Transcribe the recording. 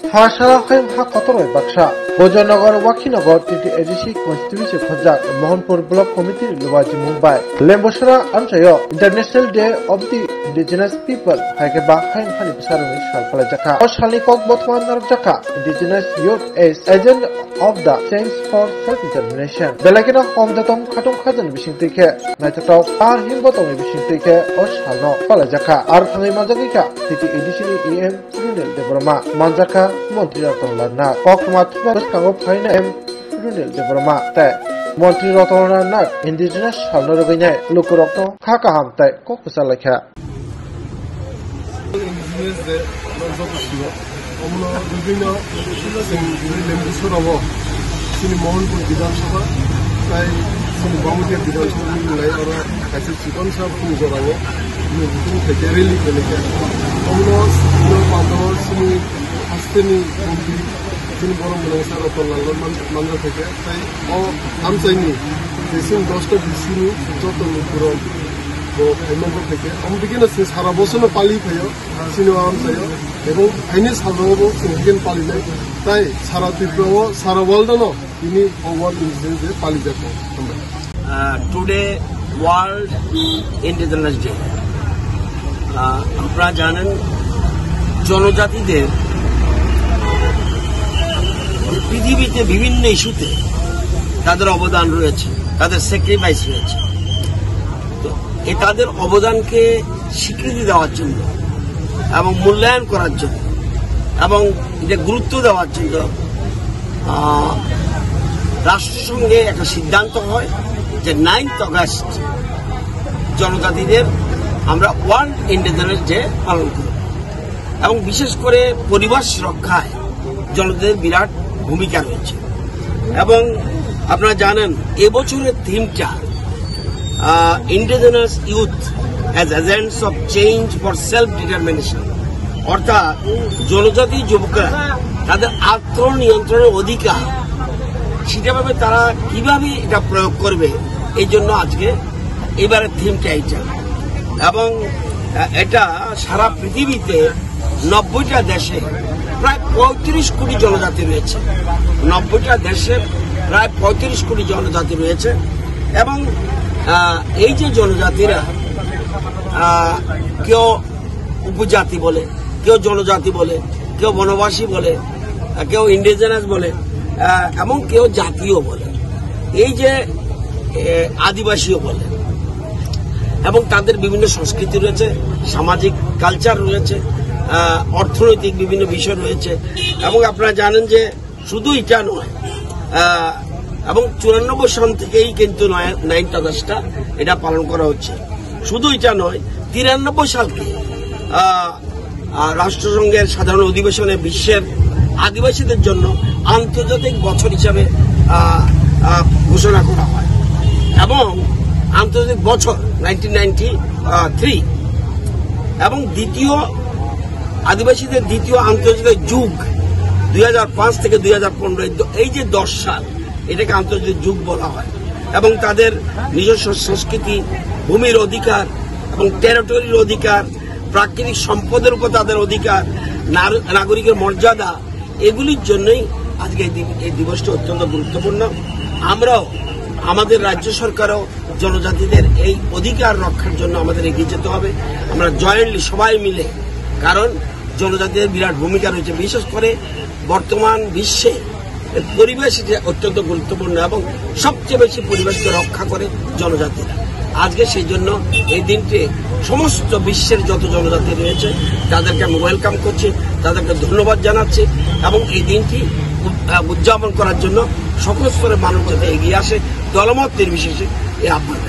Hasara Haim Hakotoro Baksha, Bojanagar Wakinagar Titi Edisi Constituency Khajak, Mohanpur Block Committee Luwaji Mumbai, Lemboshara Amchayo, International Day of the Indigenous People, Haikeba Haim Hani Pisaruni Shalpalajaka, Oshali Kok Botman Narjaka, Indigenous Youth as Agent of the Change for Self-Determination. Belakina Hom the Tom Katung Kajan Bishintike, Naitato, Ar Himbotom Bishintike, Oshalo, Palajaka, Ar Hani Mazakika, Titi Edisi EM, Runel de Broma, Manjaka. Montri Rotola Kokmat Kango Pine M. Runil de Broma, Montri Rotola Indigenous Halorogine, Lukuroko, Kakaham, Kokusalaka. Hasteni Kumbi, Tin Borom Minister of Mandra Teke, Amsani, the same Dosta Bisini, Joto Mukuron, Member Teke, beginners since Harabosan Pali Payo, Sino Amsayo, Evo, Henis Havobo, Sindian Pali, Tai, Saratipo, Sarawaldano, Ini, or what is the Pali Japo. Today, World Indigenous Day. আমরা জানেন জনজাতিদের পৃথিবীতে বিভিন্ন ইস্যুতে তাদের অবদান রয়েছে, তাদের sacrifice রয়েছে। তো তাদের অবদানকে স্বীকৃতি দেওয়ার জন্য এবং মূল্যায়ন করার জন্য এবং এটা গুরুত্ব দেওয়ার জন্য রাষ্ট্রসংঘে একটা সিদ্ধান্ত হয় যে 9th অগাস্ট জনজাতিদের আমরা ওয়ার্ল্ড ইন্ডিজিনাস ডে পালন করি এবং বিশেষ করে পরিবেশ রক্ষায় জনজাতিদের বিরাট ভূমিকা রয়েছে। এবং আপনারা জানেন এবছরের থিমটা indigenous youth as agents of change for self determination, অর্থাৎ জনজাতি যুবকরা তাদের আত্মনিয়ন্ত্রণের অধিকার সেটাভাবে তারা কিভাবে এটা প্রয়োগ করবে, এই জন্য আজকে এবারের থিমটা এইটা। এবং এটা সারা পৃথিবীতে 90টা দেশে প্রায় 35 কোটি জনজাতি রয়েছে। 90টা দেশের প্রায় 35 কোটি জনজাতি রয়েছে। এবং এই যে জনজাতিরা কেউ উপজাতি বলে, কেউ জনজাতি বলে, কেউ বনবাসী বলে, কেউ ইন্ডিজিনাস বলে এবং কেউ জাতীয় বলে, এই যে আদিবাসীও বলে। এবং তাদের বিভিন্ন সংস্কৃতি রয়েছে, সামাজিক কালচার রয়েছে, অর্থনৈতিক বিভিন্ন বিষয় রয়েছে। এবং আপনারা জানেন যে শুধু এটা নয়, এবং 94 সাল থেকেই কিন্তু 9th অগাস্টটা এটা পালন করা হচ্ছে। শুধু এটা নয়, 93 সালকে রাষ্ট্রসংঘের সাধারণ অধিবেশনে বিশ্বের আদিবাসীদের জন্য আন্তর্জাতিক বছর হিসাবে ঘোষণা করা হয়। এবং আন্তর্জাতিক বছর 1993 এবং আদিবাসীদের দ্বিতীয় আন্তর্জাতিক যুগ 2005 থেকে 2015, এই যে 10 সাল, এটাকে আন্তর্জাতিক যুগ বলা হয়। এবং তাদের নিজস্ব সংস্কৃতি, ভূমির অধিকার এবং টেরিটরির অধিকার, প্রাকৃতিক সম্পদের উপর তাদের অধিকার, নাগরিকের মর্যাদা, এগুলির জন্যই আজকে এই দিবসটি অত্যন্ত গুরুত্বপূর্ণ। আমরাও আমাদের রাজ্য সরকারও জনজাতিদের এই অধিকার রক্ষার জন্য আমাদের এগিয়ে যেতে হবে। আমরা জয়েন্টলি সবাই মিলে, কারণ জনজাতিদের বিরাট ভূমিকা রয়েছে। বিশেষ করে বর্তমান বিশ্বে পরিবেশ অত্যন্ত গুরুত্বপূর্ণ এবং সবচেয়ে বেশি পরিবেশকে রক্ষা করে জনজাতিরা। আজকে সেই জন্য এই দিনটি সমস্ত বিশ্বের যত জনজাতি রয়েছে তাদেরকে আমি ওয়েলকাম করছি, তাদেরকে ধন্যবাদ জানাচ্ছি এবং এই দিনটি উদযাপন করার জন্য সকল স্তরের মানুষ যাতে এগিয়ে আসে, দলমত নির্বিশেষে এই আহ্বান।